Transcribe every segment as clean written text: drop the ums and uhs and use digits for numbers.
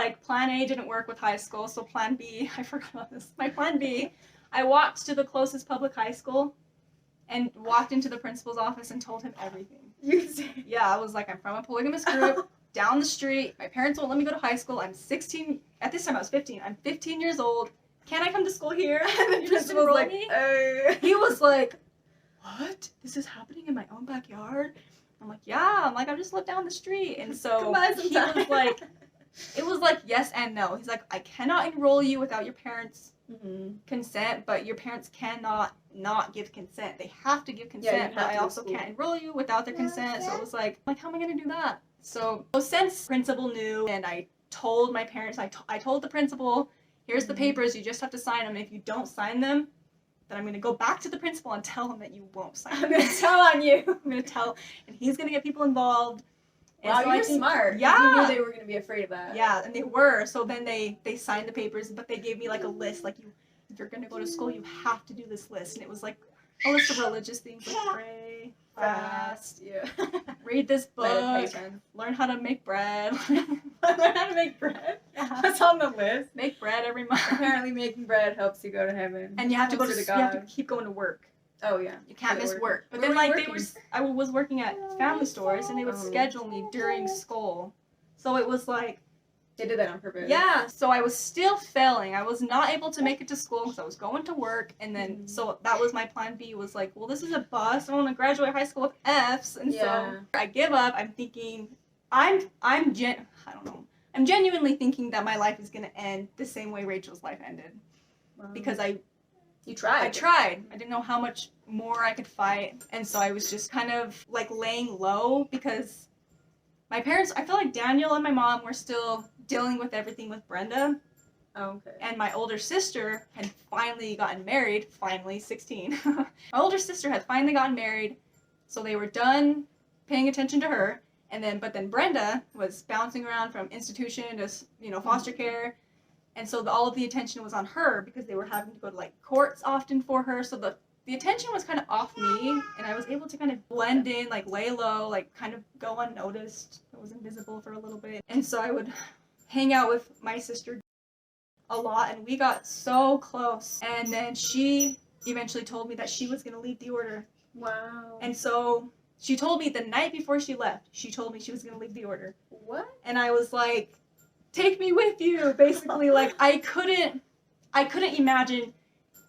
like, plan A didn't work with high school, so plan B, I forgot about this. My plan B, I walked to the closest public high school and walked into the principal's office and told him everything. Yeah, I was like, I'm from a polygamist group, down the street, my parents won't let me go to high school, I'm 16, at this time I was 15, I'm 15 years old, can I come to school here? And the principal was like, He was like, what? This is happening in my own backyard? I'm like, yeah. I'm like, I just live down the street. And so he was like, it was like yes and no. He's like, I cannot enroll you without your parents' consent, but your parents cannot not give consent. They have to give consent, but I also can't enroll you without their consent. So it was like, how am I going to do that? So since principal knew, and I told my parents, I told the principal, here's the papers, you just have to sign them. If you don't sign them, then I'm going to go back to the principal and tell him that you won't sign them. I'm going to tell on you. I'm going to tell, and he's going to get people involved. And wow, so you're smart. Yeah. You knew they were going to be afraid of that. Yeah, and they were. So then they signed the papers, but they gave me like a list, like if you're going to go to school, you have to do this list. And it was like a list of religious things, like pray, fast, read this book, learn how to make bread. Learn how to make bread? Yeah. That's on the list. Make bread every month. Apparently making bread helps you go to heaven. And you have to go to God. You have to keep going to work. Oh yeah. You can't miss work. But then like I was working at family stores and they would schedule me during school. So it was like they did that on purpose. Yeah, so I was still failing. I was not able to make it to school because I was going to work, and then so that was my plan B. Was like, well, this is a bust. I want to graduate high school with Fs, and so I give up. I'm thinking, I don't know. I'm genuinely thinking that my life is gonna end the same way Rachel's life ended, because You tried. I tried. I didn't know how much more I could fight, and so I was just kind of like laying low because my parents. I feel like Daniel and my mom were still dealing with everything with Brenda. Oh, okay. And my older sister had finally gotten married, 16. My older sister had finally gotten married, so they were done paying attention to her. But then Brenda was bouncing around from institution to, foster care. And so all of the attention was on her because they were having to go to like courts often for her. So the attention was kind of off me, and I was able to kind of blend in, like lay low, like kind of go unnoticed. I was invisible for a little bit. And so I would hang out with my sister a lot, and we got so close. And then she eventually told me that she was going to leave the order. Wow. And so she told me the night before she left, she told me she was going to leave the order. What? And I was like, take me with you, basically. Like, I couldn't imagine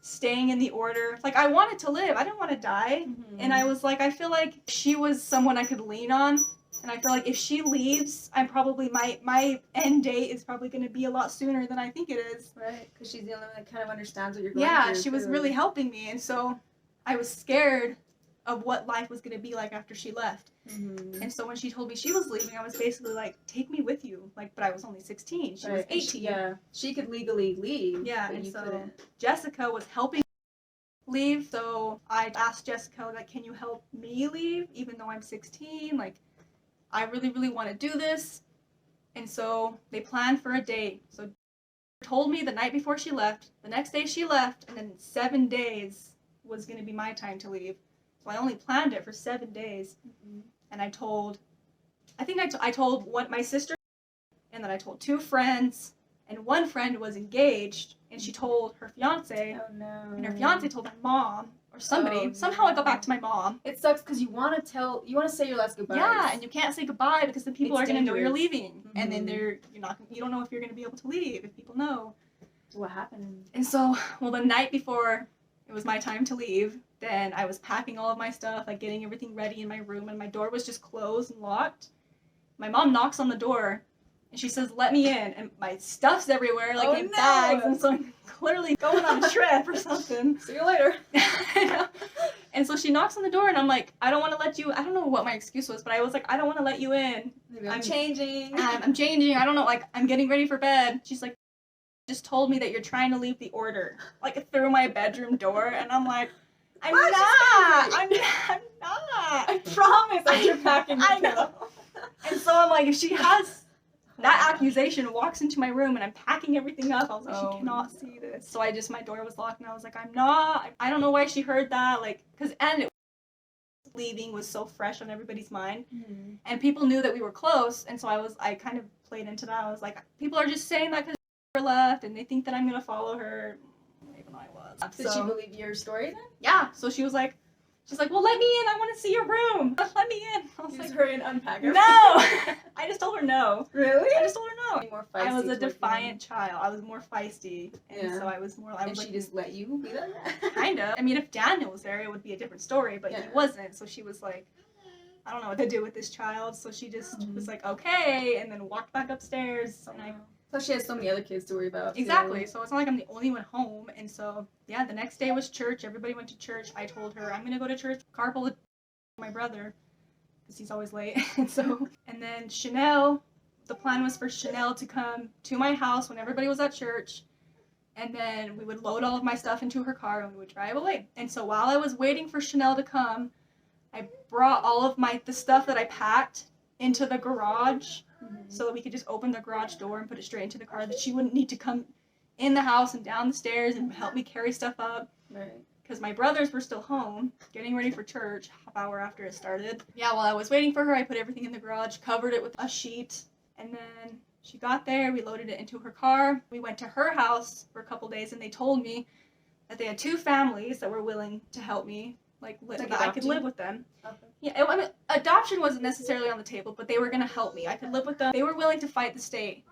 staying in the order. Like, I wanted to live. I didn't want to die. And I was like, I feel like she was someone I could lean on. And I feel like if she leaves, I'm probably, my end date is probably going to be a lot sooner than I think it is. Right, because she's the only one that kind of understands what you're going through. Yeah, she was really helping me. And so I was scared of what life was going to be like after she left. And so when she told me she was leaving, I was basically like, take me with you. Like, but I was only 16. She was 18. She could legally leave. Yeah, and so Jessica was helping leave. So I asked Jessica, like, can you help me leave even though I'm 16? Like, I really, really want to do this. And so they planned for a date. So told me the night before she left, the next day she left, and then 7 days was going to be my time to leave. So I only planned it for 7 days. And I told my sister, and then I told 2 friends, and one friend was engaged, and she told her fiance. Oh no. And her fiance told my mom or somebody. Oh, somehow I got back to my mom. It sucks because you want to say your last goodbyes. Yeah, and you can't say goodbye because then people are going to know you're leaving, and then you don't know if you're going to be able to leave if people know. So what happened? And so, well, the night before it was my time to leave, then I was packing all of my stuff, like getting everything ready in my room, and my door was just closed and locked. My mom knocks on the door, and she says, let me in, and my stuff's everywhere, like in bags, and so I'm clearly going on a trip or something. See you later. And so she knocks on the door, and I'm like, I don't want to let you, I don't know what my excuse was, but I was like, I don't want to let you in. Maybe I'm changing. I'm changing, I don't know, like, I'm getting ready for bed. She's like, just told me that you're trying to leave the order, like through my bedroom door, and I'm like, I'm not. I promise I'm packing. I know. And so I'm like, if she has that accusation, walks into my room and I'm packing everything up, I was like, she cannot see this. So my door was locked, and I was like, I'm not. I don't know why she heard that, like, leaving was so fresh on everybody's mind, and people knew that we were close, and so I kind of played into that. I was like, people are just saying that because she left and they think that I'm gonna follow her. Even though I was. Did she believe your story then? Yeah. So she's like, well, let me in. I want to see your room. Let me in. I was You like, just hurry and unpack her. no. I just told her no. Really? I just told her no. More I was feisty a towards defiant child. I was more feisty, and Yeah. so I was more. I And was she like, just let you be like that? kind of. I mean, if Daniel was there, it would be a different story, but he Yeah. wasn't. So she was like, I don't know what to do with this child. So she just Mhm. was like, okay, and then walked back upstairs. And I Plus she has so many other kids to worry about. exactly. Too. So it's not like I'm the only one home. And so yeah, the next day was church. Everybody went to church. I told her I'm gonna go to church. Carpool with my brother because he's always late. And then Chanel. The plan was for Chanel to come to my house when everybody was at church. And then we would load all of my stuff into her car and we would drive away. And so while I was waiting for Chanel to come, I brought all of the stuff that I packed into the garage so that we could just open the garage door and put it straight into the car, that she wouldn't need to come in the house and down the stairs and help me carry stuff up. Right. Because my brothers were still home, getting ready for church, half hour after it started. Yeah, while I was waiting for her, I put everything in the garage, covered it with a sheet, and then she got there, we loaded it into her car. We went to her house for a couple days, and they told me that they had 2 families that were willing to help me, that I could live with them. Okay. Yeah, I mean, adoption wasn't necessarily on the table, but they were going to help me. I could live with them. They were willing to fight the state.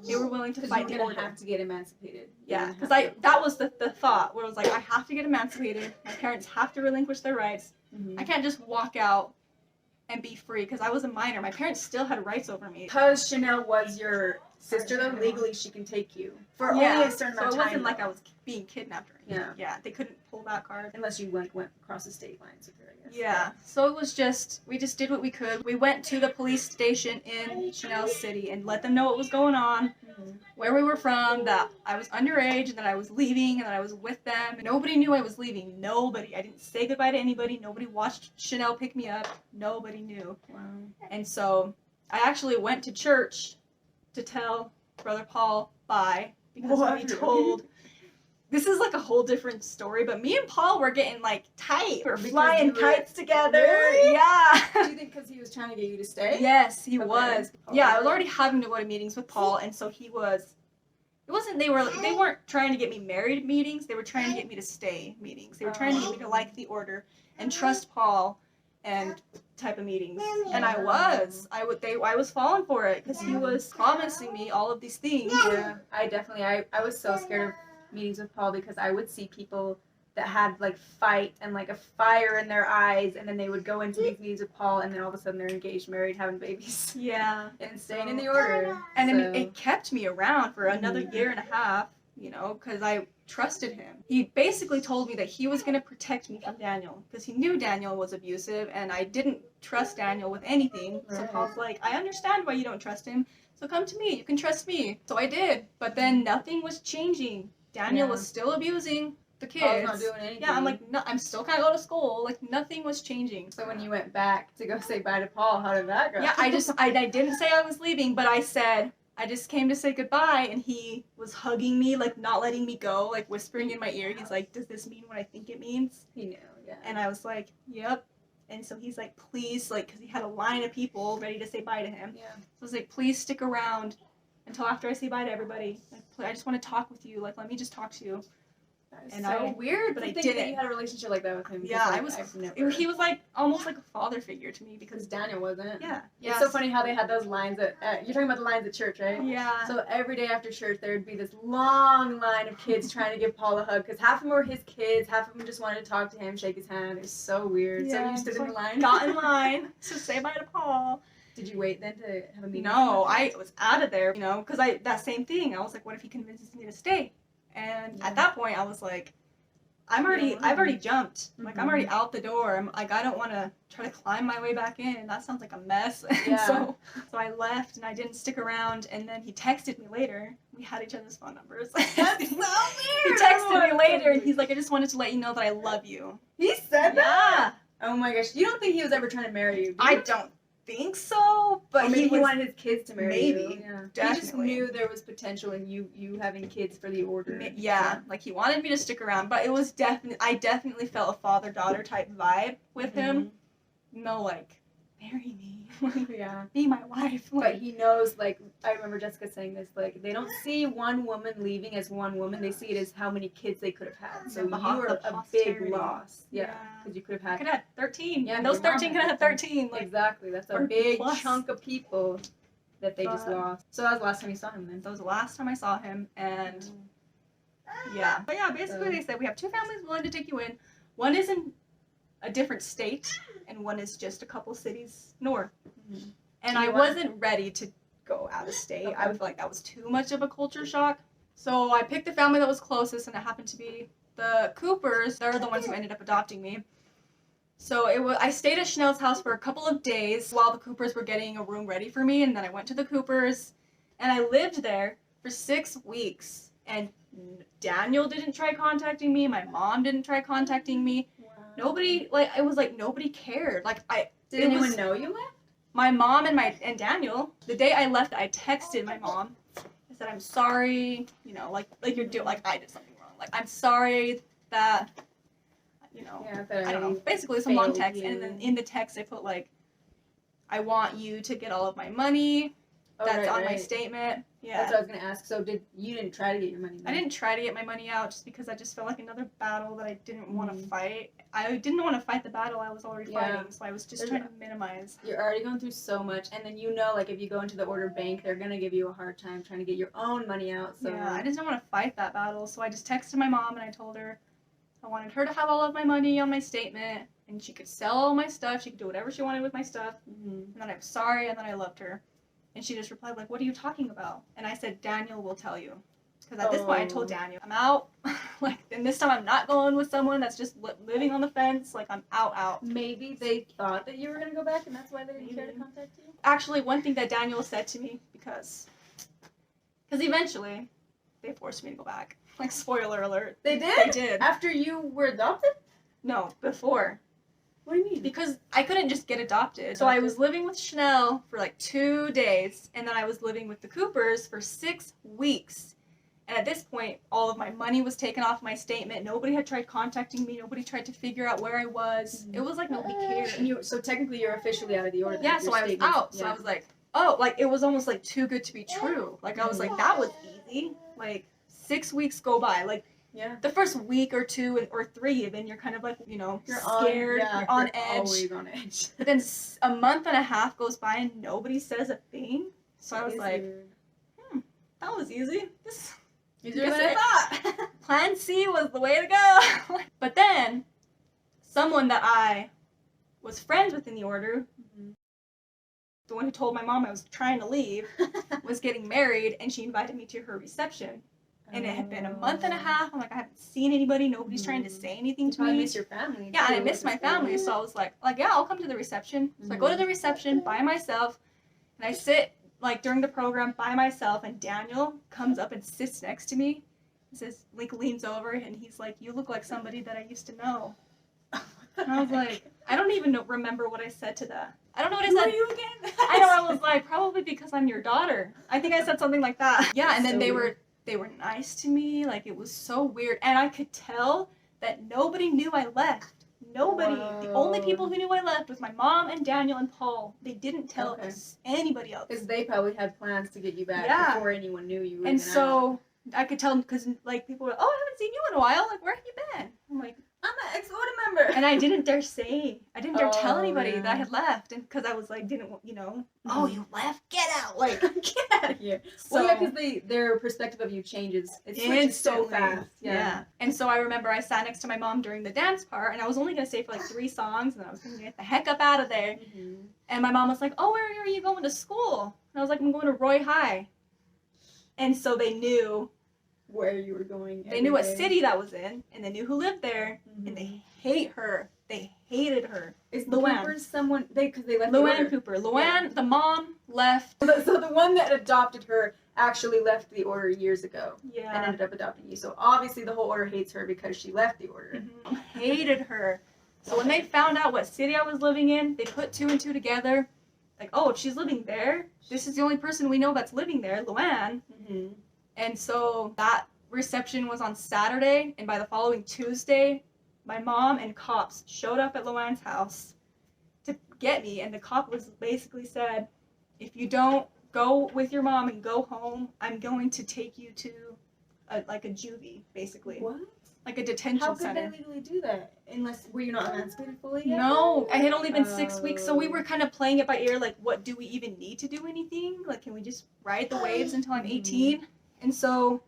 They were willing to fight the you're order. gonna have to get emancipated. Yeah, because that was the thought, where I was like, I have to get emancipated. My parents have to relinquish their rights. Mm-hmm. I can't just walk out and be free, because I was a minor. My parents still had rights over me. Because Chanel was your sister, though, legally she can take you for only a certain amount of time. So it wasn't like I was being kidnapped or anything. Yeah. Yeah, they couldn't pull that card. Unless you went across the state lines with her, I guess. Yeah, so it was just, we just did what we could. We went to the police station in Chanel City and let them know what was going on, where we were from, that I was underage, and that I was leaving, and that I was with them. Nobody knew I was leaving. Nobody. I didn't say goodbye to anybody. Nobody watched Chanel pick me up. Nobody knew. Wow. And so I actually went to church to tell Brother Paul bye, because we told... This is like a whole different story, but me and Paul were getting tight. We were flying kites together. Really? Yeah. Do you think because he was trying to get you to stay? Yes, he Okay. was. Yeah, I was already having to go to meetings with Paul, and so he was. It wasn't. They weren't trying to get me married meetings. They were trying to get me to stay meetings. They were trying to get me to like the order and trust Paul, and type of meetings. And I was. I was falling for it because he was promising me all of these things. Yeah, I was so scared of meetings with Paul because I would see people that had fight and a fire in their eyes, and then they would go into these meetings with Paul, and then all of a sudden they're engaged, married, having babies, Yeah. and staying in the order. And so. it kept me around for another year and a half, because I trusted him. He basically told me that he was going to protect me from Daniel because he knew Daniel was abusive, and I didn't trust Daniel with anything. So Right. Paul's like, I understand why you don't trust him, so come to me, you can trust me. So I did, but then nothing was changing. Daniel was still abusing the kids. Paul's not doing anything. Yeah, I'm like, no, I'm still gonna go to school. Nothing was changing. So when you went back to go say bye to Paul, how did that go? Yeah, I didn't say I was leaving, but I said, I just came to say goodbye, and he was hugging me, not letting me go, whispering in my ear. He's like, does this mean what I think it means? He knew, yeah. And I was like, yep. And so he's like, please, because he had a line of people ready to say bye to him. Yeah. So I was like, please stick around until after I say bye to everybody. I just want to talk with you. Let me just talk to you. And so weird, but to I think didn't. that you had a relationship like that with him. Yeah, I've never. He was almost like a father figure to me Because because Daniel wasn't. yeah. It's so funny how they had those lines at you're talking about the lines at church, right? Yeah. So every day after church, there would be this long line of kids trying to give Paul a hug because half of them were his kids, half of them just wanted to talk to him, shake his hand. It was so weird. So you stood in the line. Got in line to say bye to Paul. Did you wait then to have a meeting? No, I was out of there, because that same thing. I was like, what if he convinces me to stay? And at that point, I was like, I've already jumped. I'm already out the door. I'm like, I don't want to try to climb my way back in. That sounds like a mess. Yeah. so I left and I didn't stick around. And then he texted me later. We had each other's phone numbers. That's so weird. He texted me later and he's like, I just wanted to let you know that I love you. He said that? Yeah. Oh my gosh. You don't think he was ever trying to marry you? I don't think so, but Or maybe he was, wanted his kids to marry you. maybe, Yeah. He just definitely. knew there was potential in you having kids for the order. Yeah, he wanted me to stick around, but it was I definitely felt a father-daughter type vibe with him. No, marry me. Yeah. Be my wife. But he knows, like, I remember Jessica saying this, like, they don't see one woman leaving as one woman. They see it as how many kids they could have had. So The you are a posterity. big loss. Yeah. Yeah. Because you could have I had. could have had 13. Yeah, And those your mom 13 could have had 13. Like, exactly. That's a or big plus. chunk of people that they just But- lost. So that was the last time you saw him then? that was the last time I saw him, and yeah. But yeah, basically they said we have 2 families willing to take you in. One is in a different state, and one is just a couple cities north. Mhm. And Do I you want- wasn't ready to go out of state. Okay. I feel like that was too much of a culture shock. So I picked the family that was closest, and it happened to be the Coopers. They're the ones who ended up adopting me. So I stayed at Chanel's house for a couple of days while the Coopers were getting a room ready for me, and then I went to the Coopers, and I lived there for 6 weeks. And Daniel didn't try contacting me. My mom didn't try contacting me. Wow. Nobody, like, it was like nobody cared. Like, Did it anyone was- know you left? my mom and Daniel, the day I left, I texted my mom. I said, I'm sorry, you know, like you're doing, like I did something wrong. Like, I'm sorry that, you know, Yeah, that I don't know, basically some long failed text. you. And then in the text I put, like, I want you to get all of my money. Oh, That's right, on my right. statement. Yeah. That's what I was gonna ask. So you didn't try to get your money? I didn't try to get my money out just because I just felt like another battle that I didn't want to Mhm. fight. I didn't want to fight the battle I was already Yeah. fighting, so I was just There's trying to minimize. You're already going through so much, and then you know, like if you go into the order bank, they're gonna give you a hard time trying to get your own money out. So Yeah, I just didn't want to fight that battle, so I just texted my mom and I told her I wanted her to have all of my money on my statement, and she could sell all my stuff, she could do whatever she wanted with my stuff, and then I'm sorry, and then I loved her. And she just replied, like, what are you talking about? And I said, Daniel will tell you. Because at this point, I told Daniel, I'm out. Like, and this time I'm not going with someone that's just living on the fence. Like, I'm out. maybe they thought that you were gonna go back, and that's why they didn't care to Maybe. contact you. Actually, one thing that Daniel said to me, because eventually they forced me to go back. Like, spoiler alert. They did? They did. After you were adopted? No, before. What do you mean? Because I couldn't just get adopted. So I was living with Chanel for like 2 days, and then I was living with the Coopers for 6 weeks. And at this point, all of my money was taken off my statement. Nobody had tried contacting me. Nobody tried to figure out where I was. It was like nobody cared. And so technically you're officially out of the order. Yeah, Your so I was statement- out. So I was like, oh, like it was almost like too good to be true. Like I was like, that was easy. Like 6 weeks go by. Like yeah. the first week or 2 or 3 even, you're kind of like, you know, You're scared. You're on edge. Always on edge. But then a month and a half goes by and nobody says a thing. So I was like, that was easy. This easier than I thought. Plan C was the way to go. But then, someone that I was friends with in the order, the one who told my mom I was trying to leave, was getting married, and she invited me to her reception. And it had been a month and a half. I'm like, I haven't seen anybody. Nobody's trying to say anything to I me. miss your family. Yeah, and I too, missed at my this point. family, so I was like, yeah, I'll come to the reception. So I go to the reception by myself, and I sit like during the program by myself, and Daniel comes up and sits next to me. He says, like leans over, and he's like, you look like somebody that I used to know. And I was like, I don't even remember what I said to that. I don't know what I Who said. are you again? I know, I was like, probably because I'm your daughter. I think I said something like that. Yeah, and then So they weird. were nice to me. Like, it was so weird. And I could tell that nobody knew I left. Nobody. The only people who knew I left was my mom and Daniel and Paul. They didn't tell Okay. us anybody else. Because they probably had plans to get you back Yeah. before anyone knew you were And even out. so I could tell because like people were, oh, I haven't seen you in a while. Like, where have you been? I'm like, I'm an ex-order member. and I didn't dare tell Oh, anybody yeah. that I had left, and because I was like, oh, you left, get out, like, Get out of here. so. Well, yeah, because their perspective of you changes. It switches so Instantly. fast. Yeah. And so I remember I sat next to my mom during the dance part, and I was only gonna stay for like 3 songs, and I was gonna get the heck up out of there. Mhm. And my mom was like, "Oh, where are you going to school?" And I was like, "I'm going to Roy High." And so they knew. Where you were going. They knew what every day. city that was in, and they knew who lived there, Mhm. and they hate her. They hated her. Is Luann. Cooper someone because they left the Luann order. Cooper. Luann, the mom, left. So the one that adopted her actually left the order years ago and Yeah. ended up adopting you. So obviously the whole order hates her because she left the order. Hated her. So when they found out what city I was living in, they put 2 and 2 together. Like, oh, if she's living there, this is the only person we know that's living there, Luann. Mm-hmm. And so that reception was on Saturday, and by the following Tuesday, my mom and cops showed up at Luann's house to get me, and the cop was basically said, if you don't go with your mom and go home, I'm going to take you to a juvie, basically. What? Like a detention How could center. they legally do that? Unless, were you not emancipated fully yet? No, I had only been 6 weeks, so we were kind of playing it by ear, like, what, do we even need to do anything? Like, can we just ride the waves until I'm 18? And so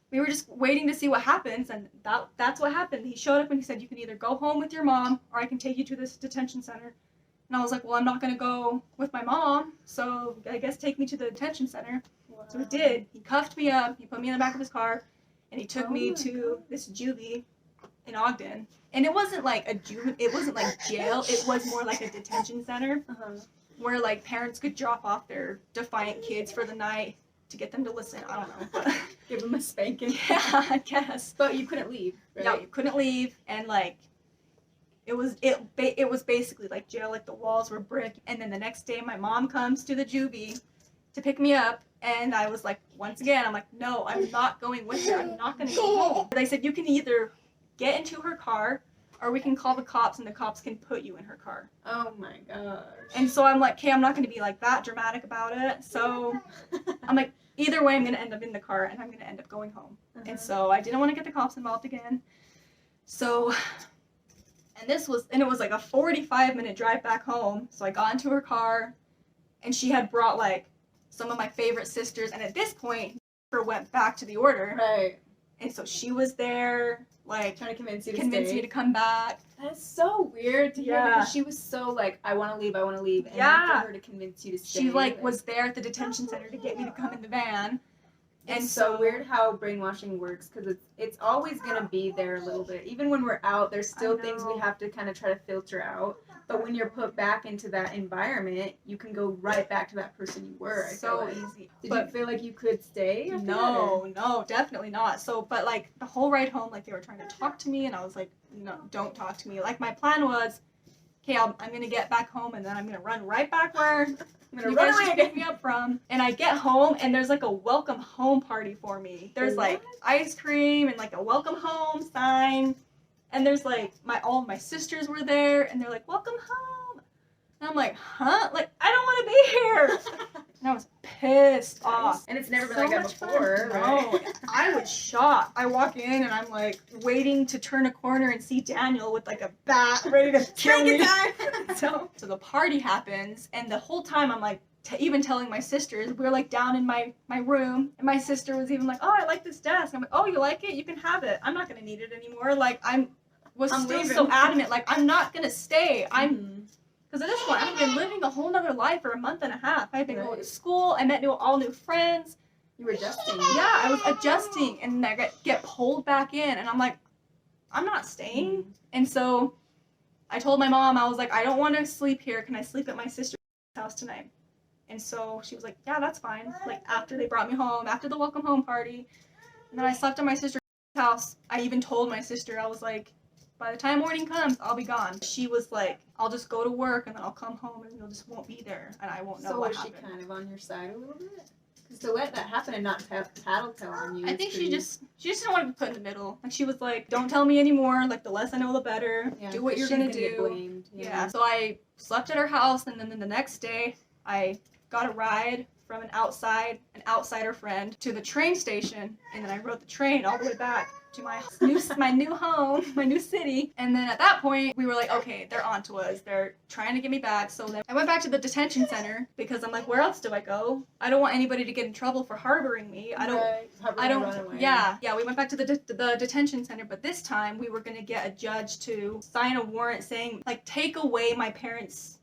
we were just waiting to see what happens, and that's what happened. He showed up and he said, you can either go home with your mom, or I can take you to this detention center. And I was like, well, I'm not going to go with my mom, so I guess take me to the detention center. Wow. So he did. He cuffed me up, he put me in the back of his car, and he took me to this juvie in Ogden. And it wasn't like it wasn't like jail, it was more like a detention center where like parents could drop off their defiant kids for the night to get them to listen. I don't know, but give them a spanking. Yeah, I guess. But you couldn't leave, right? Yeah, you couldn't leave, and like it was basically like jail. Like the walls were brick. And then the next day, my mom comes to the juvie to pick me up, and I was like, once again, I'm like, no, I'm not going with her. I'm not going to go home. They said you can either get into her car, or we can call the cops, and the cops can put you in her car. Oh my gosh. And so I'm like, okay, I'm not going to be like that dramatic about it. So I'm like, either way, I'm going to end up in the car, and I'm going to end up going home. And so I didn't want to get the cops involved again. So, and it was like a 45-minute drive back home. So I got into her car, and she had brought like some of my favorite sisters. And at this point, her went back to the order. Right. And so she was there, like, trying to convince you me to come back. That's so weird to hear because she was so like, I want to leave. And then for her to convince you to stay. She like was there at the detention center to get me to come in the van. It's so weird how brainwashing works because it's always going to be there a little bit. Even when we're out, there's still things we have to kind of try to filter out. But when you're put back into that environment, you can go right back to that person you were. So easy. Did you feel like you could stay? No, definitely not. So, but like the whole ride home, like they were trying to talk to me, and I was like, no, don't talk to me. Like my plan was, okay, I'm gonna get back home, and then I'm gonna run right back where you guys just picked me up from. And I get home, and there's like a welcome home party for me. There's like ice cream and like a welcome home sign. And there's like all of my sisters were there, and they're like, welcome home. And I'm like, huh? Like, I don't want to be here. And I was pissed off. And it's never been like that before. No, I was shocked. I walk in, and I'm like waiting to turn a corner and see Daniel with like a bat ready to kill me. So the party happens, and the whole time I'm like, even telling my sisters, we were like down in my room, and my sister was even like, oh, I like this desk. I'm like, oh, you like it? You can have it. I'm not going to need it anymore. Like, I'm still leaving. So adamant, like, I'm not going to stay. Because at this point, I've been living a whole nother life for a month and a half. I've been going to school. I met all new friends. You were adjusting. Yeah, I was adjusting, and I get pulled back in, and I'm like, I'm not staying. And so I told my mom, I was like, I don't want to sleep here. Can I sleep at my sister's house tonight? And so she was like, yeah, that's fine. Like, after they brought me home, after the welcome home party. And then I slept at my sister's house. I even told my sister, I was like, by the time morning comes, I'll be gone. She was like, I'll just go to work, and then I'll come home, and you just won't be there, and I won't know what happened. So was she kind of on your side a little bit? Because to let that happen and not tattletale on you. I think she just didn't want to be put in the middle. Like, she was like, don't tell me anymore. Like, the less I know, the better. Yeah, do what you're going to do. Get blamed. Yeah. So I slept at her house, and then the next day, I got a ride from an outsider friend to the train station, and then I rode the train all the way back to my new home, my new city. And then at that point, we were like, okay, they're onto us. They're trying to get me back. So then I went back to the detention center because I'm like, where else do I go? I don't want anybody to get in trouble for harboring me. I don't. Run away. Yeah. We went back to the detention center, but this time we were gonna get a judge to sign a warrant saying, like, take away my parents'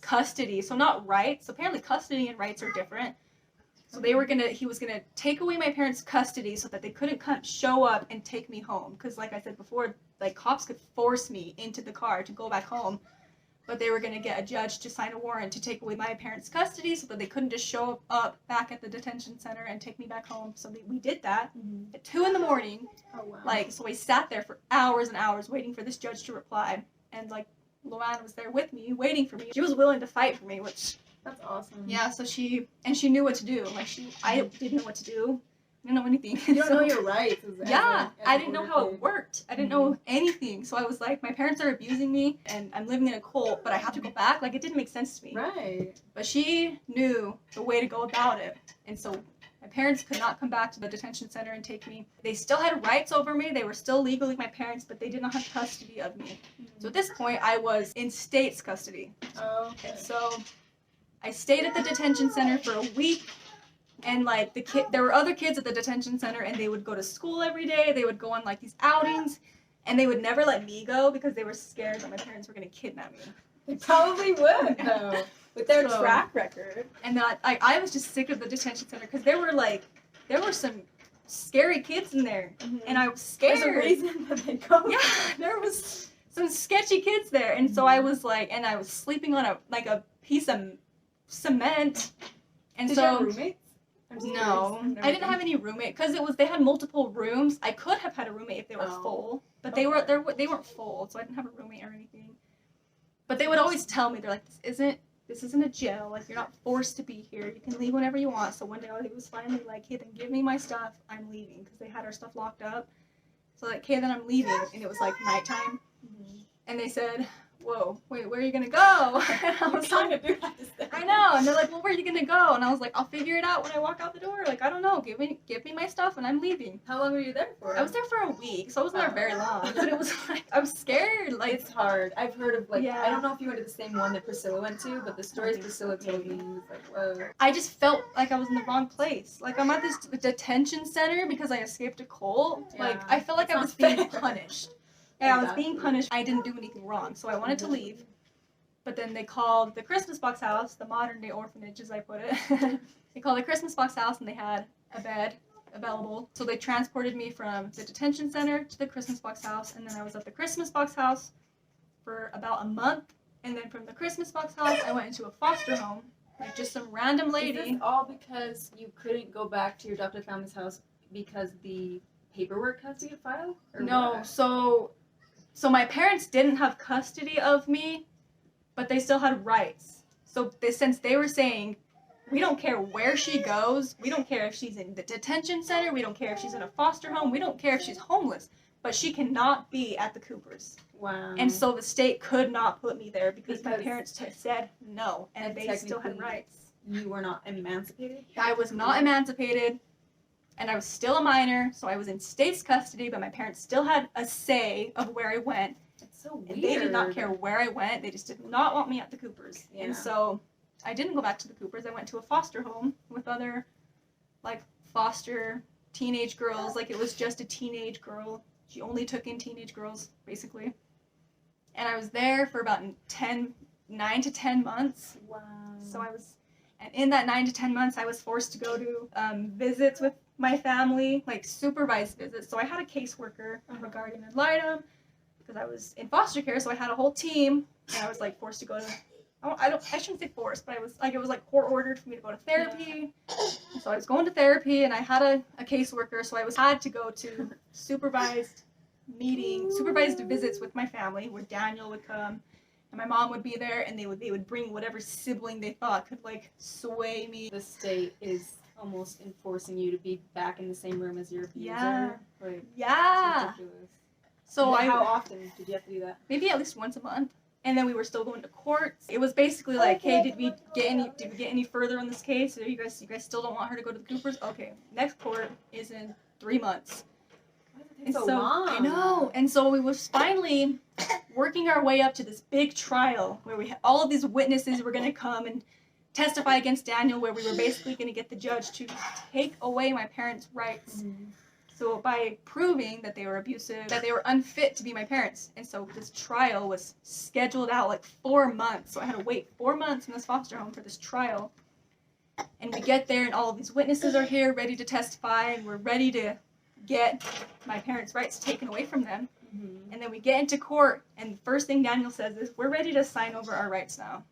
custody. So not rights. Apparently custody and rights are different. So he was gonna take away my parents' custody so that they couldn't show up and take me home. Because like I said before, like, cops could force me into the car to go back home. But they were gonna get a judge to sign a warrant to take away my parents' custody so that they couldn't just show up back at the detention center and take me back home. So we did that at 2 a.m. Oh, wow. Like, so we sat there for hours and hours waiting for this judge to reply. And like, Luann was there with me, waiting for me. She was willing to fight for me, which... That's awesome. Yeah, so she knew what to do. Like, I didn't know what to do. I didn't know anything. You don't So- know your rights. I didn't know how it worked. I didn't know anything. So I was like, my parents are abusing me and I'm living in a cult, but I have to go back. Like, it didn't make sense to me. Right. But she knew the way to go about it. And so my parents could not come back to the detention center and take me. They still had rights over me. They were still legally my parents, but they did not have custody of me. So at this point, I was in state's custody. Oh, okay. And so I stayed at the detention center for a week. And like there were other kids at the detention center, and they would go to school every day. They would go on like these outings, and they would never let me go because they were scared that my parents were gonna kidnap me. They probably would though, with their So- track record. And then I was just sick of the detention center because there were some scary kids in there, and I was scared. There's a reason that they go. Yeah, there was some sketchy kids there, and so I was like, and I was sleeping on a piece of cement, and Did so. you have roommates? I'm just No, curious. I didn't have any roommate because they had multiple rooms. I could have had a roommate if they were Oh. full, but they weren't full, so I didn't have a roommate or anything. But they would always tell me, they're like, this isn't a jail. Like, you're not forced to be here. You can leave whenever you want. So one day he was finally like, hey, then give me my stuff. I'm leaving because they had our stuff locked up. So like, okay, then I'm leaving, and it was like nighttime, and they said, whoa, wait, where are you gonna go? And I was Kind like, of do that to say. I know, and they're like, well, where are you gonna go? And I was like, I'll figure it out when I walk out the door. Like, I don't know, give me my stuff, and I'm leaving. How long were you there for? I was there for a week, so I wasn't there very long, but it was like, I was scared, like, It's hard. I've heard of like Yeah. I don't know if you went to the same one that Priscilla went to, but the stories Priscilla told me was like, whoa. I just felt like I was in the wrong place. Like, I'm at this detention center because I escaped a cult. Yeah, Like, I felt like I it's was not being fair. punished. Yeah, I was Exactly. being punished. I didn't do anything wrong, so I wanted to leave. But then they called the Christmas box house, the modern day orphanage, as I put it. They called the Christmas box house, and they had a bed available. So they transported me from the detention center to the Christmas box house, and then I was at the Christmas box house for about a month. And then from the Christmas box house, I went into a foster home, like just some random Is lady. this all because you couldn't go back to your adopted family's house because the paperwork has to get filed? Or No, what? so my parents didn't have custody of me, but they still had rights. So since they were saying, we don't care where she goes, we don't care if she's in the detention center, we don't care if she's in a foster home, we don't care if she's homeless, but she cannot be at the Coopers. Wow. And so the state could not put me there because my Because- parents said no, and And they still had technically- rights. you were not emancipated? I was not emancipated, and I was still a minor, so I was in state's custody, but my parents still had a say of where I went. It's so weird. And they did not care where I went. They just did not want me at the Coopers. Yeah. And so I didn't go back to the Coopers. I went to a foster home with other, like, foster teenage girls. Like, it was just a teenage girl. She only took in teenage girls, basically. And I was there for about 9 to 10 months. Wow. So and in that 9 to 10 months, I was forced to go to visits with my family, like supervised visits. So I had a caseworker, a guardian ad litem, because I was in foster care. So I had a whole team, and I was like forced to go to. I shouldn't say forced, but it was like court ordered for me to go to therapy. So I was going to therapy, and I had a caseworker. So I had to go to supervised visits with my family, where Daniel would come. And my mom would be there, and they would bring whatever sibling they thought could like sway me. The state is almost enforcing you to be back in the same room as your abuser. Yeah. Like, it's Yeah. ridiculous. So How often did you have to do that? maybe at least once a month, and then we were still going to court. It was basically like, hey, did we get any further on this case? Or you guys still don't want her to go to the Coopers? Okay, next court is in 3 months. It's so long. I know. And so we was finally working our way up to this big trial where we had all of these witnesses were going to come and testify against Daniel, where we were basically going to get the judge to take away my parents' rights. So by proving that they were abusive, that they were unfit to be my parents. And so this trial was scheduled out like 4 months. So I had to wait 4 months in this foster home for this trial. And we get there, and all of these witnesses are here ready to testify, and we're ready to get my parents' rights taken away from them. And then we get into court, and the first thing Daniel says is, we're ready to sign over our rights now.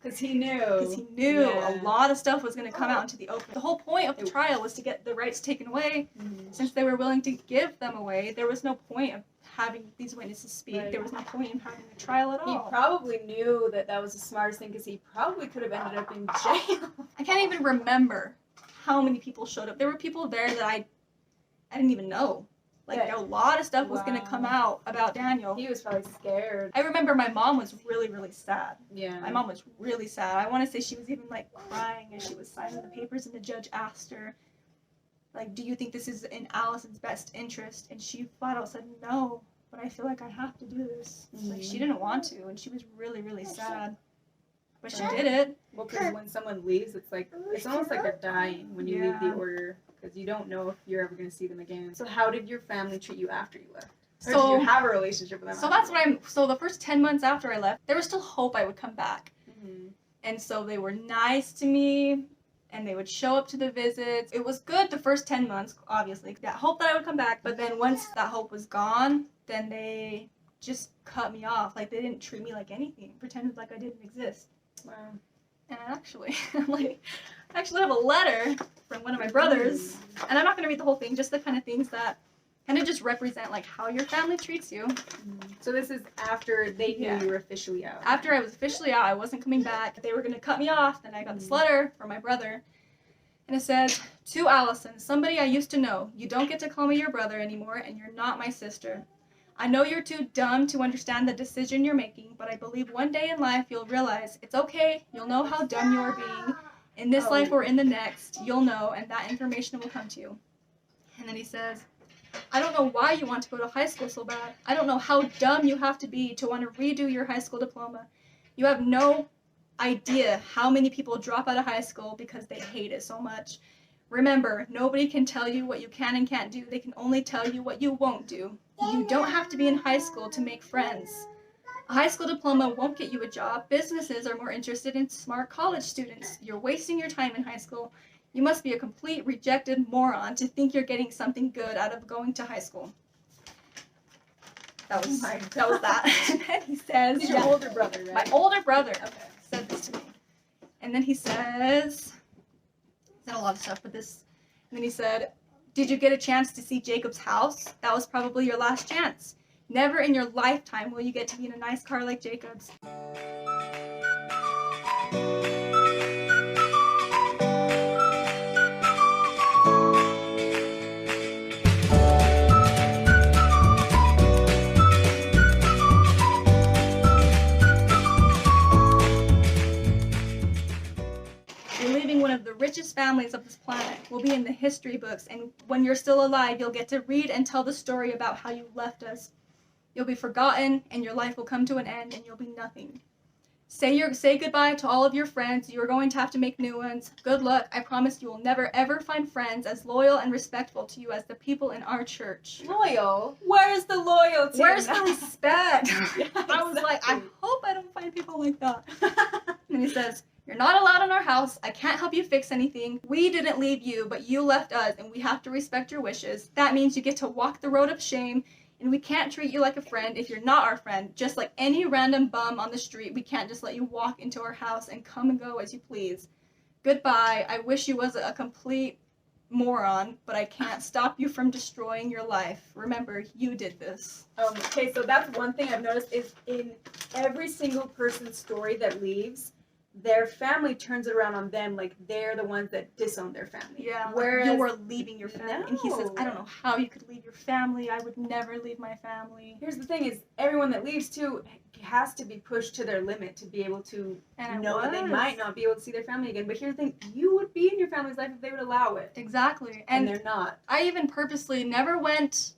Because he knew. Because he knew Yeah. a lot of stuff was going to come out into the open. The whole point of the trial was to get the rights taken away. Since they were willing to give them away, there was no point of having these witnesses speak. Right. There was no point in having a trial at He all. probably knew that was the smartest thing because he probably could have ended up in jail. I can't even remember how many people showed up. There were people there that I didn't even know. Like, Yeah. a lot of stuff was going to Wow. come out about Daniel. He was probably scared. I remember my mom was really, really sad. Yeah. My mom was really sad. I want to say she was even, like, crying as she was signing the papers, and the judge asked her, like, do you think this is in Allison's best interest? And she flat out said, no, but I feel like I have to do this. Like, she didn't want to, and she was really, really sad. But she did it. Well, because when someone leaves, it's almost like they're dying when you leave the Yeah. order, because you don't know if you're ever going to see them again. So how did your family treat you after you left? Or So- did you have a relationship with them? So that's what so the first 10 months after I left, there was still hope I would come back. Mm-hmm. And so they were nice to me, and they would show up to the visits. It was good the first 10 months, obviously. That hope that I would come back. But then once that hope was gone, then they just cut me off. Like, they didn't treat me like anything. Pretended like I didn't exist. Wow. And I actually, I actually have a letter from one of my brothers. And I'm not going to read the whole thing, just the kind of things that kind of just represent, like, how your family treats you. So this is after they knew Yeah. you were officially out. After I was officially out, I wasn't coming back. They were going to cut me off. Then I got this letter from my brother. And it said, to Allison, somebody I used to know, you don't get to call me your brother anymore, and you're not my sister. I know you're too dumb to understand the decision you're making, but I believe one day in life you'll realize it's okay. You'll know how dumb you're being. In this life or in the next, you'll know, and that information will come to you. And then he says, I don't know why you want to go to high school so bad. I don't know how dumb you have to be to want to redo your high school diploma. You have no idea how many people drop out of high school because they hate it so much. Remember, nobody can tell you what you can and can't do. They can only tell you what you won't do. You don't have to be in high school to make friends. A high school diploma won't get you a job. Businesses are more interested in smart college students. You're wasting your time in high school. You must be a complete rejected moron to think you're getting something good out of going to high school. That was that. And then he says, He's your older brother, my right? older brother Okay. said this to me. And then he said a lot of stuff, but this, and then he said, did you get a chance to see Jacob's house? That was probably your last chance. Never in your lifetime will you get to be in a nice car like Jacob's. You're leaving one of the richest families of this planet. We'll be in the history books, and when you're still alive, you'll get to read and tell the story about how you left us. You'll be forgotten, and your life will come to an end, and you'll be nothing. Say goodbye to all of your friends. You are going to have to make new ones. Good luck. I promise you will never ever find friends as loyal and respectful to you as the people in our church. Loyal? Where's the loyalty? Where's the respect? Yeah, I was like, I exactly. hope I don't find people like that. And he says, you're not allowed in our house. I can't help you fix anything. We didn't leave you, but you left us, and we have to respect your wishes. That means you get to walk the road of shame, and we can't treat you like a friend if you're not our friend. Just like any random bum on the street, we can't just let you walk into our house and come and go as you please. Goodbye. I wish you was a complete moron, but I can't stop you from destroying your life. Remember, you did this. Okay, so that's one thing I've noticed is in every single person's story that leaves, their family turns it around on them, like they're the ones that disown their family. Yeah, Whereas you were leaving your family. And he says, No. I don't know how you could leave your family. I would never leave my family. here's the thing is everyone that leaves too has to be pushed to their limit to be able to And I know that they was. might not be able to see their family again. But here's the thing, you would be in your family's life if they would allow it. Exactly. And And they're not. I even purposely never went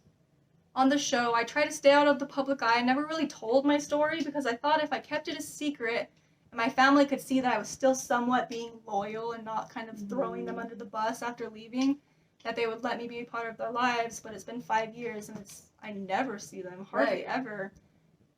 on the show. I tried to stay out of the public eye. I never really told my story because I thought if I kept it a secret, and my family could see that I was still somewhat being loyal and not kind of throwing them under the bus after leaving, that they would let me be a part of their lives. But it's been 5 years, and I never see them, hardly Right. ever.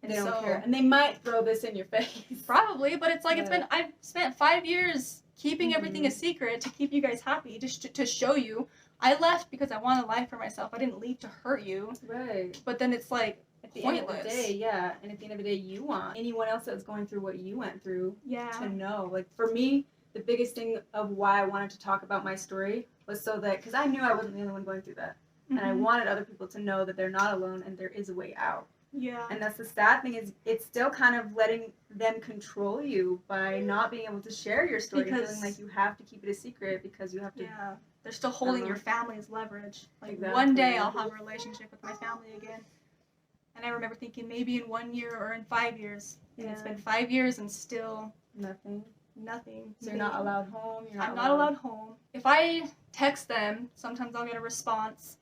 And They don't so, care. And they might throw this in your face. Probably, but it's like Yeah. I've spent 5 years keeping everything a secret to keep you guys happy, just to show you. I left because I want a life for myself. I didn't leave to hurt you. Right. But then it's like, At the end of pointless. the day, yeah. And at the end of the day, you want anyone else that's going through what you went through Yeah. to know. Like for me, the biggest thing of why I wanted to talk about my story was so that, because I knew I wasn't the only one going through that. And I Mhm. wanted other people to know that they're not alone and there is a way out. Yeah. And that's the sad thing, is it's still kind of letting them control you by not being able to share your story, feeling like you have to keep it a secret because you have to. Yeah. They're still holding your family as leverage. Like, Exactly. one day I'll have a relationship with my family again. And I remember thinking maybe in 1 year or in 5 years. And it's been 5 years and still Nothing. So you're not allowed home. I'm not allowed home. If I text them, sometimes I'll get a response.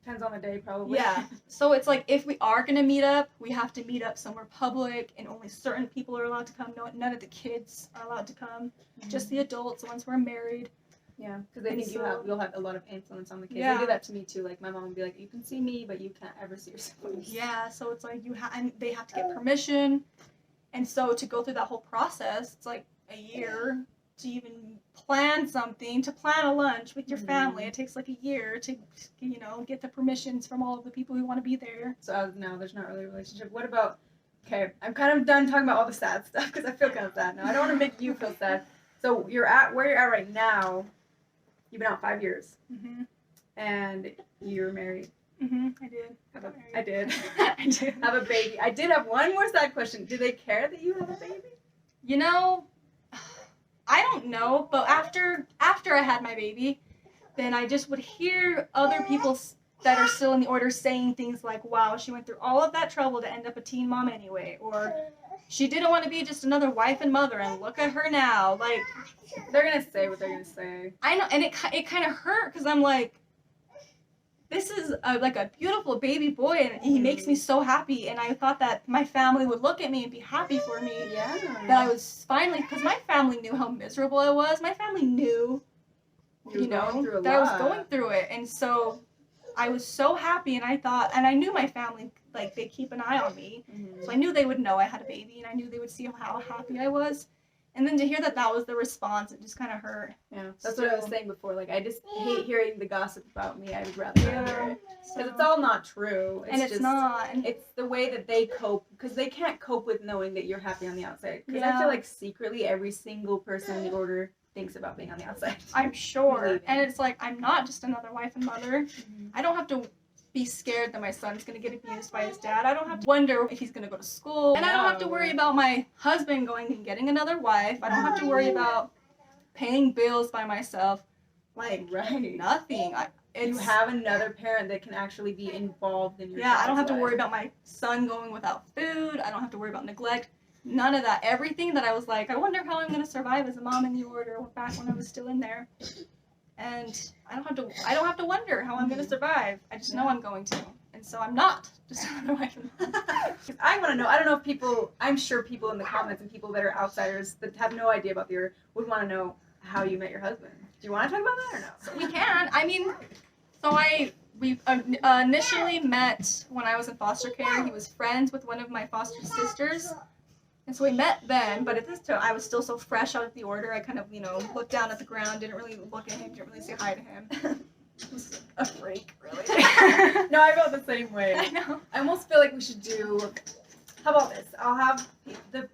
Depends on the day, probably. Yeah. So it's like, if we are going to meet up, we have to meet up somewhere public, and only certain people are allowed to come. No, none of the kids are allowed to come. Just the adults, the ones who are married. Yeah, because they think you'll have a lot of influence on the kids. Yeah. They do that to me too. Like, my mom would be like, "You can see me, but you can't ever see your siblings." Yeah. So it's like and they have to get permission, and so to go through that whole process, it's like a year to even plan something, to plan a lunch with your family. It takes like a year to, get the permissions from all of the people who want to be there. So as of now, there's not really a relationship. What about? Okay, I'm kind of done talking about all the sad stuff because I feel kind of sad now. I don't want to make you feel sad. So where you're at right now. You've been out 5 years, and you're married. I did. I did. I did. Have a baby. I did have one more sad question. Do they care that you have a baby? I don't know, but after I had my baby, then I just would hear other people that are still in the order saying things like, "Wow, she went through all of that trouble to end up a teen mom anyway," or "She didn't want to be just another wife and mother, and look at her now." Like, they're gonna say what they're gonna say. I know, and it kind of hurt because I'm like, this is like a beautiful baby boy, and he makes me so happy. And I thought that my family would look at me and be happy for me. Yeah. That I was finally, because my family knew how miserable I was. My family knew, that I was going through it, and so I was so happy. And I thought, and I knew my family, like, they keep an eye on me, so I knew they would know I had a baby, and I knew they would see how happy I was. And then to hear that was the response, it just kind of hurt. Yeah, that's what I was saying before. Like, I just hate hearing the gossip about me. I would rather not hear it. Because it's all not true. It's not. It's the way that they cope. Because they can't cope with knowing that you're happy on the outside. Because I feel like secretly every single person in the order thinks about being on the outside. I'm sure. And it's like, I'm not just another wife and mother. I don't have to be scared that my son's going to get abused by his dad. I don't have to wonder if he's going to go to school. And I don't have to worry about my husband going and getting another wife. I don't have to worry about paying bills by myself. Like, nothing. You have another parent that can actually be involved in your child's I don't have to worry about my son going without food. I don't have to worry about neglect. None of that. Everything that I was like, I wonder how I'm going to survive as a mom in the order back when I was still in there. And I don't have to wonder how I'm going to survive. I just know I'm going to. And so I'm not just another wife and mom. I want to know. I don't know if I'm sure people in the comments and people that are outsiders that have no idea about the order would want to know how you met your husband. Do you want to talk about that or no? So we can. I mean, we initially met when I was in foster care. He was friends with one of my foster sisters. And so we met then, but at this time, I was still so fresh out of the order. I kind of, looked down at the ground, didn't really look at him, didn't really say hi to him. Was a freak, really. No, I felt the same way. I know. I almost feel like we should do, how about this? I'll have the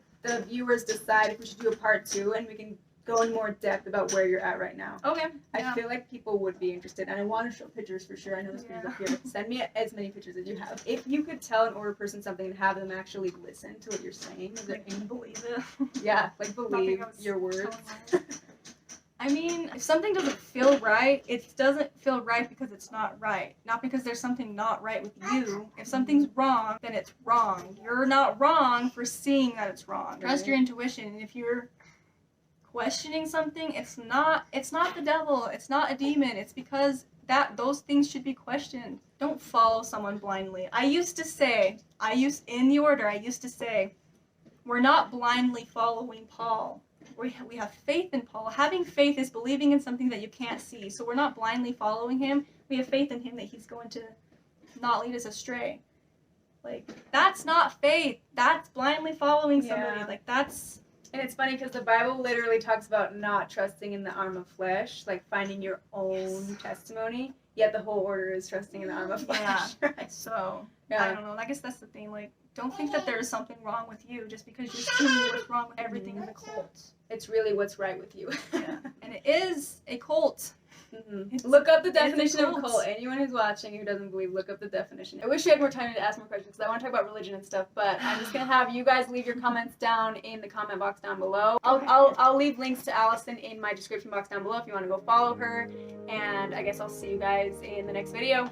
viewers decide if we should do a part 2, and we can go in more depth about where you're at right now. Okay. I feel like people would be interested, and I want to show pictures for sure. I know there's pictures up here. Send me as many pictures as you have. If you could tell an order person something and have them actually listen to what you're saying, believe it. Yeah, like believe your words. I mean, if something doesn't feel right, it doesn't feel right because it's not right. Not because there's something not right with you. If something's wrong, then it's wrong. You're not wrong for seeing that it's wrong. Trust your intuition. And if you're questioning something, it's not the devil, it's not a demon, it's because those things should be questioned. Don't follow someone blindly. I used to say, we're not blindly following Paul. We have faith in Paul. Having faith is believing in something that you can't see. So we're not blindly following him. We have faith in him that he's going to not lead us astray. Like, that's not faith. That's blindly following somebody. Yeah. Like, that's... And it's funny because the Bible literally talks about not trusting in the arm of flesh, like finding your own testimony, yet the whole order is trusting in the arm of flesh. Yeah. So, I don't know. I guess that's the thing. Like, don't think that there is something wrong with you just because you're seeing what's wrong with everything in the cult. It's really what's right with you. Yeah. And it is a cult. It's- Look up the it's a definition of a cult. cult. Anyone who's watching who doesn't believe, look up the definition. I wish we had more time to ask more questions because I want to talk about religion and stuff. But I'm just gonna have you guys leave your comments down in the comment box down below. I'll leave links to Allison in my description box down below if you want to go follow her. And I guess I'll see you guys in the next video.